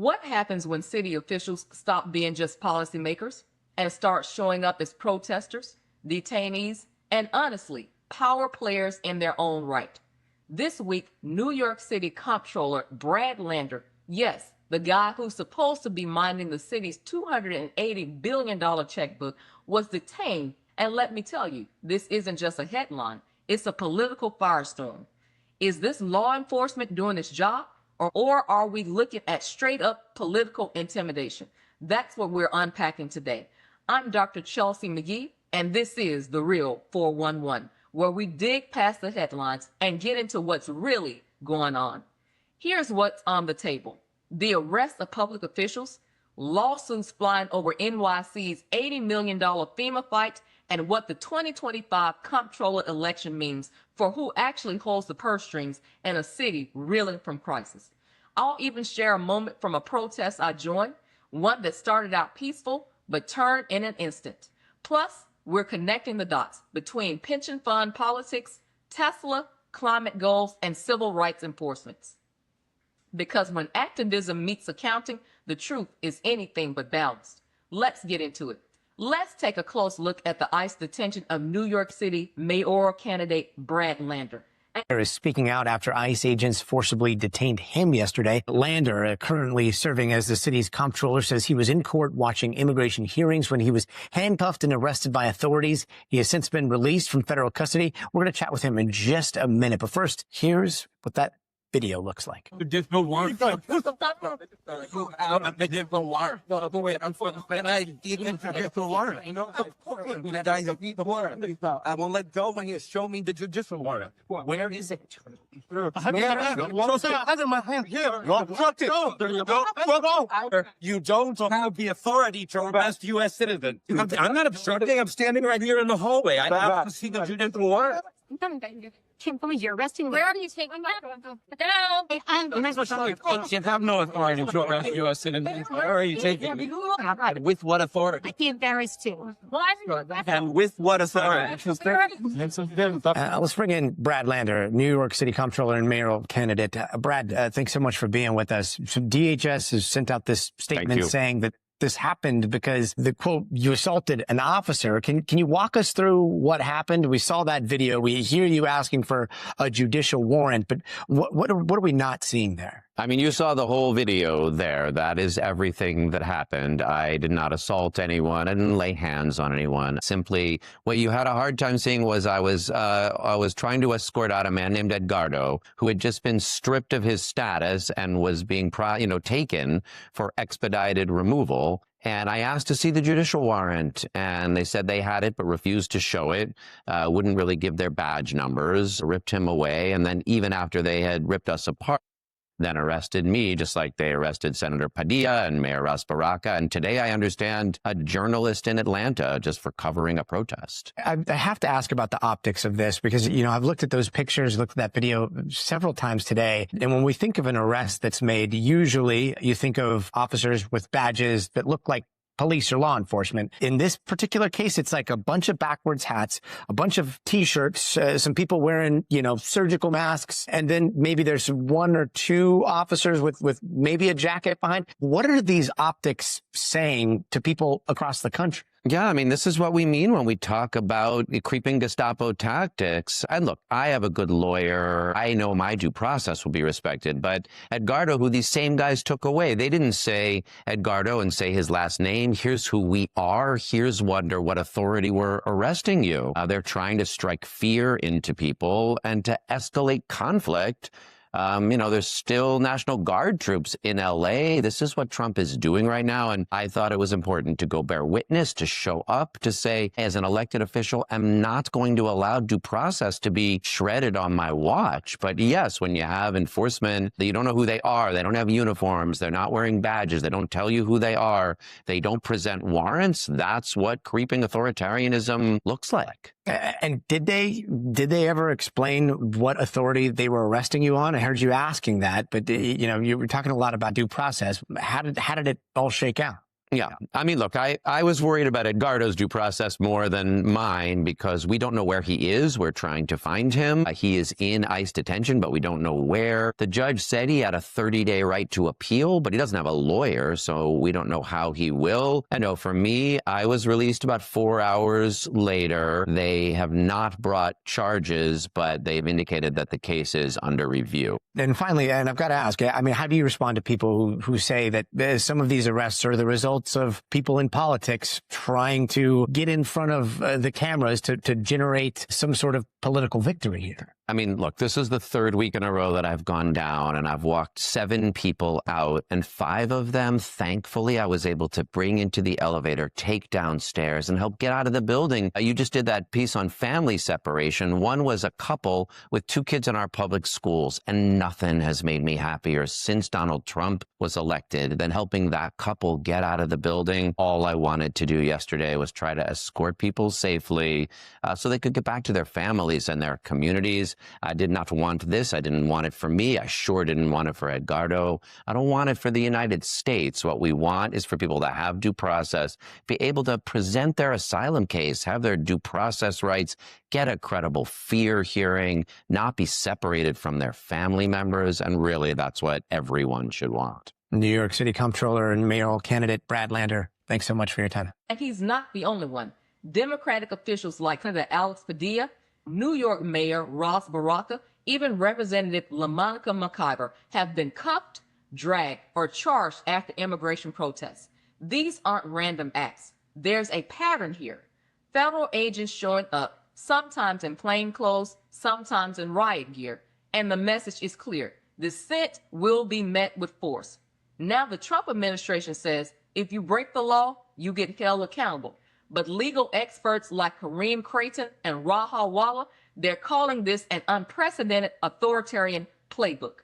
What happens when city officials stop being just policymakers and start showing up as protesters, detainees, and honestly, power players in their own right? This week, New York City Comptroller Brad Lander, yes, the guy who's supposed to be minding the city's $280 billion checkbook, was detained. And let me tell you, this isn't just a headline. It's a political firestorm. Is this law enforcement doing its job? Or are we looking at straight up political intimidation? That's what we're unpacking today. I'm Dr. Chelsea McGee, and this is The Real 411, where we dig past the headlines and get into what's really going on. Here's what's on the table: the arrest of public officials, lawsuits flying over NYC's $80 million FEMA fight, and what the 2025 comptroller election means for who actually holds the purse strings in a city reeling from crisis. I'll even share a moment from a protest I joined, one that started out peaceful but turned in an instant. Plus, we're connecting the dots between pension fund politics, Tesla, climate goals, and civil rights enforcements. Because when activism meets accounting, the truth is anything but balanced. Let's get into it. Let's take a close look at the ICE detention of New York City mayoral candidate Brad Lander. Is speaking out after ICE agents forcibly detained him yesterday. Lander, currently serving as the city's comptroller, says he was in court watching immigration hearings when he was handcuffed and arrested by authorities. He has since been released from federal custody. We're going to chat with him in just a minute. But first, here's what that video looks like. I won't let go when you show me the judicial warrant. Where is it? You don't have the authority to arrest U.S. citizens. I'm not obstructing. I'm standing right here in the hallway. I have to see the judicial warrant. Can't believe you're arresting me. Where are you taking me? You have no authority to arrest U.S. citizens. Where are you taking me? With what authority? I'd be embarrassed too. And with what authority? Let's bring in Brad Lander, New York City Comptroller and mayoral candidate. Brad, thanks so much for being with us. So DHS has sent out this statement saying that this happened because the quote, you assaulted an officer. Can you walk us through what happened? We saw that video. We hear you asking for a judicial warrant, but what are we not seeing there? I mean, you saw the whole video there. That is everything that happened. I did not assault anyone. I didn't lay hands on anyone. Simply, what you had a hard time seeing was I was trying to escort out a man named 𝐸𝐿𝐺𝐴𝐷o, who had just been stripped of his status and was being, taken for expedited removal. And I asked to see the judicial warrant, and they said they had it but refused to show it, wouldn't really give their badge numbers, ripped him away. And then even after they had ripped us apart, then arrested me, just like they arrested Senator Padilla and Mayor Ras Baraka. And today, I understand, a journalist in Atlanta just for covering a protest. I have to ask about the optics of this because, I've looked at those pictures, looked at that video several times today. And when we think of an arrest that's made, usually you think of officers with badges that look like police or law enforcement. In this particular case, it's like a bunch of backwards hats, a bunch of T-shirts, some people wearing, surgical masks, and then maybe there's one or two officers with maybe a jacket behind. What are these optics saying to people across the country? Yeah, I mean, this is what we mean when we talk about creeping Gestapo tactics. And look, I have a good lawyer. I know my due process will be respected. But 𝐸𝐷𝐴𝐷o, who these same guys took away, they didn't say 𝐸𝐸𝐷𝐴 and say his last name. Here's who we are. Here's under what authority we're arresting you. They're trying to strike fear into people and to escalate conflict. There's still National Guard troops in LA. This is what Trump is doing right now. And I thought it was important to go bear witness, to show up, to say, as an elected official, I'm not going to allow due process to be shredded on my watch. But yes, when you have enforcement, you don't know who they are. They don't have uniforms. They're not wearing badges. They don't tell you who they are. They don't present warrants. That's what creeping authoritarianism looks like. And did they ever explain what authority they were arresting you on? I heard you asking that, but you were talking a lot about due process. How did it all shake out? Yeah. I mean, look, I was worried about Edgardo's due process more than mine because we don't know where he is. We're trying to find him. He is in ICE detention, but we don't know where. The judge said he had a 30-day right to appeal, but he doesn't have a lawyer, so we don't know how he will. I know for me, I was released about 4 hours later. They have not brought charges, but they've indicated that the case is under review. And finally, and I've got to ask, I mean, how do you respond to people who say that some of these arrests are the result of people in politics trying to get in front of the cameras to generate some sort of political victory here? I mean, look, this is the third week in a row that I've gone down and I've walked 7 people out, and 5 of them, thankfully, I was able to bring into the elevator, take downstairs and help get out of the building. You just did that piece on family separation. One was a couple with 2 kids in our public schools, and nothing has made me happier since Donald Trump was elected than helping that couple get out of the building. All I wanted to do yesterday was try to escort people safely so they could get back to their families and their communities. I did not want this. I didn't want it for me. I sure didn't want it for Edgardo. I don't want it for the United States. What we want is for people to have due process, be able to present their asylum case, have their due process rights, get a credible fear hearing, not be separated from their family members. And really, that's what everyone should want. New York City Comptroller and mayoral candidate Brad Lander, thanks so much for your time. And he's not the only one. Democratic officials like Senator Alex Padilla, New York Mayor 𝐟𝐨𝐫𝐸𝐿, even Representative 𝐬𝐻𝐫𝐸𝐿 McIver have been cuffed, dragged, or charged after immigration protests. These aren't random acts. There's a pattern here. Federal agents showing up, sometimes in plain clothes, sometimes in riot gear, and the message is clear. Dissent will be met with force. Now the Trump administration says if you break the law, you get held accountable. But legal experts like Kareem Creighton and Raha Walla, they're calling this an unprecedented authoritarian playbook.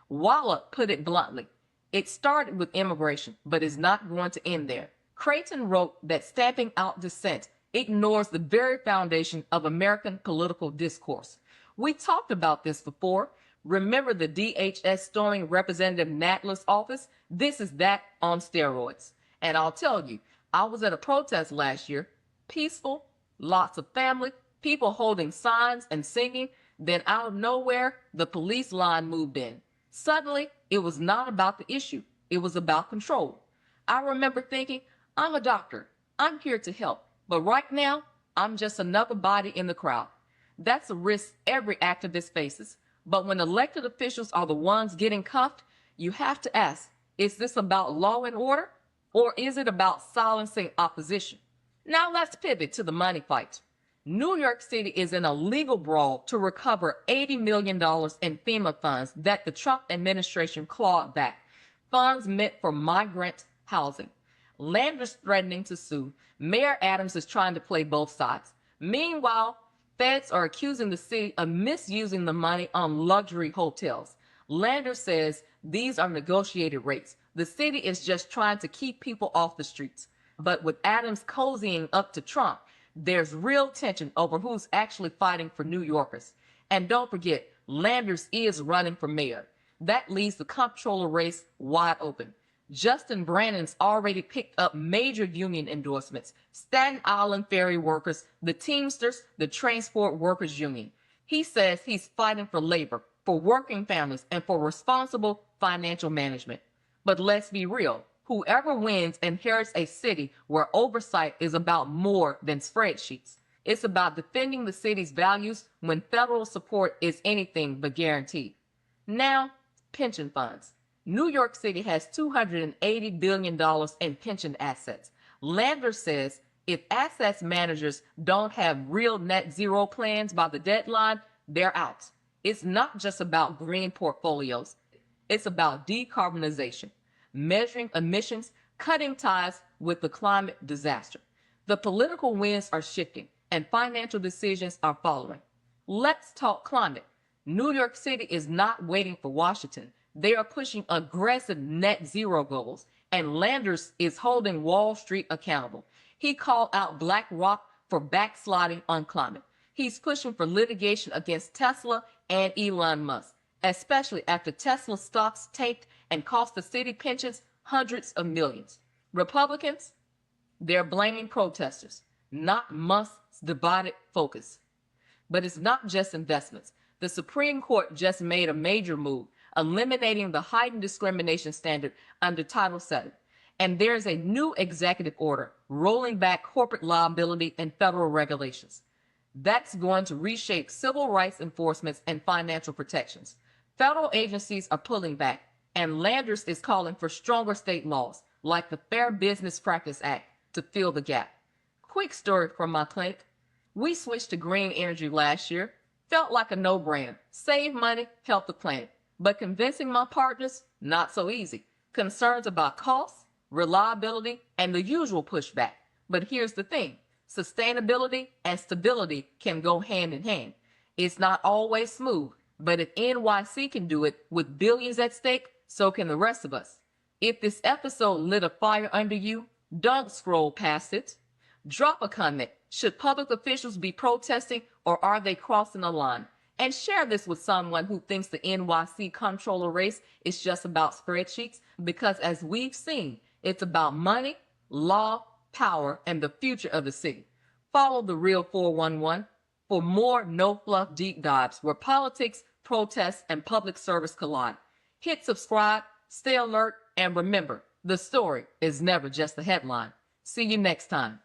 Walla put it bluntly. It started with immigration, but is not going to end there. Creighton wrote that stamping out dissent ignores the very foundation of American political discourse. We talked about this before. Remember the DHS storming Representative Nadler's office? This is that on steroids. And I'll tell you, I was at a protest last year, peaceful, lots of family, people holding signs and singing. Then out of nowhere, the police line moved in. Suddenly, it was not about the issue. It was about control. I remember thinking, I'm a doctor. I'm here to help. But right now, I'm just another body in the crowd. That's a risk every activist faces. But when elected officials are the ones getting cuffed, you have to ask, is this about law and order? Or is it about silencing opposition? Now let's pivot to the money fight. New York City is in a legal brawl to recover $80 million in FEMA funds that the Trump administration clawed back. Funds meant for migrant housing. Lander's threatening to sue. Mayor Adams is trying to play both sides. Meanwhile, feds are accusing the city of misusing the money on luxury hotels. Lander says these are negotiated rates. The city is just trying to keep people off the streets. But with Adams cozying up to Trump, there's real tension over who's actually fighting for New Yorkers. And don't forget, Landers is running for mayor. That leaves the comptroller race wide open. Justin Brannon's already picked up major union endorsements. Staten Island ferry workers, the Teamsters, the Transport Workers Union. He says he's fighting for labor, for working families, and for responsible financial management. But let's be real. Whoever wins inherits a city where oversight is about more than spreadsheets. It's about defending the city's values when federal support is anything but guaranteed. Now, pension funds. New York City has $280 billion in pension assets. Lander says if assets managers don't have real net zero plans by the deadline, they're out. It's not just about green portfolios. It's about decarbonization, measuring emissions, cutting ties with the climate disaster. The political winds are shifting and financial decisions are following. Let's talk climate. New York City is not waiting for Washington. They are pushing aggressive net zero goals, and Landers is holding Wall Street accountable. He called out BlackRock for backsliding on climate. He's pushing for litigation against Tesla and Elon Musk, especially after Tesla stocks tanked and cost the city pensions hundreds of millions. Republicans, they're blaming protesters, not Musk's divided focus. But it's not just investments. The Supreme Court just made a major move, eliminating the heightened discrimination standard under Title VII. And there's a new executive order rolling back corporate liability and federal regulations. That's going to reshape civil rights enforcement and financial protections. Federal agencies are pulling back, and Landers is calling for stronger state laws, like the Fair Business Practice Act, to fill the gap. Quick story from my clinic. We switched to green energy last year. Felt like a no-brainer. Save money, help the planet. But convincing my partners, not so easy. Concerns about costs, reliability, and the usual pushback. But here's the thing. Sustainability and stability can go hand in hand. It's not always smooth, but if NYC can do it with billions at stake, so can the rest of us. If this episode lit a fire under you, don't scroll past it. Drop a comment. Should public officials be protesting, or are they crossing a line? And share this with someone who thinks the NYC Comptroller race is just about spreadsheets, because as we've seen, it's about money, law, power, and the future of the city. Follow The Real 411 for more no-fluff deep dives where politics, protests, and public service collide. Hit subscribe, stay alert, and remember, the story is never just a headline. See you next time.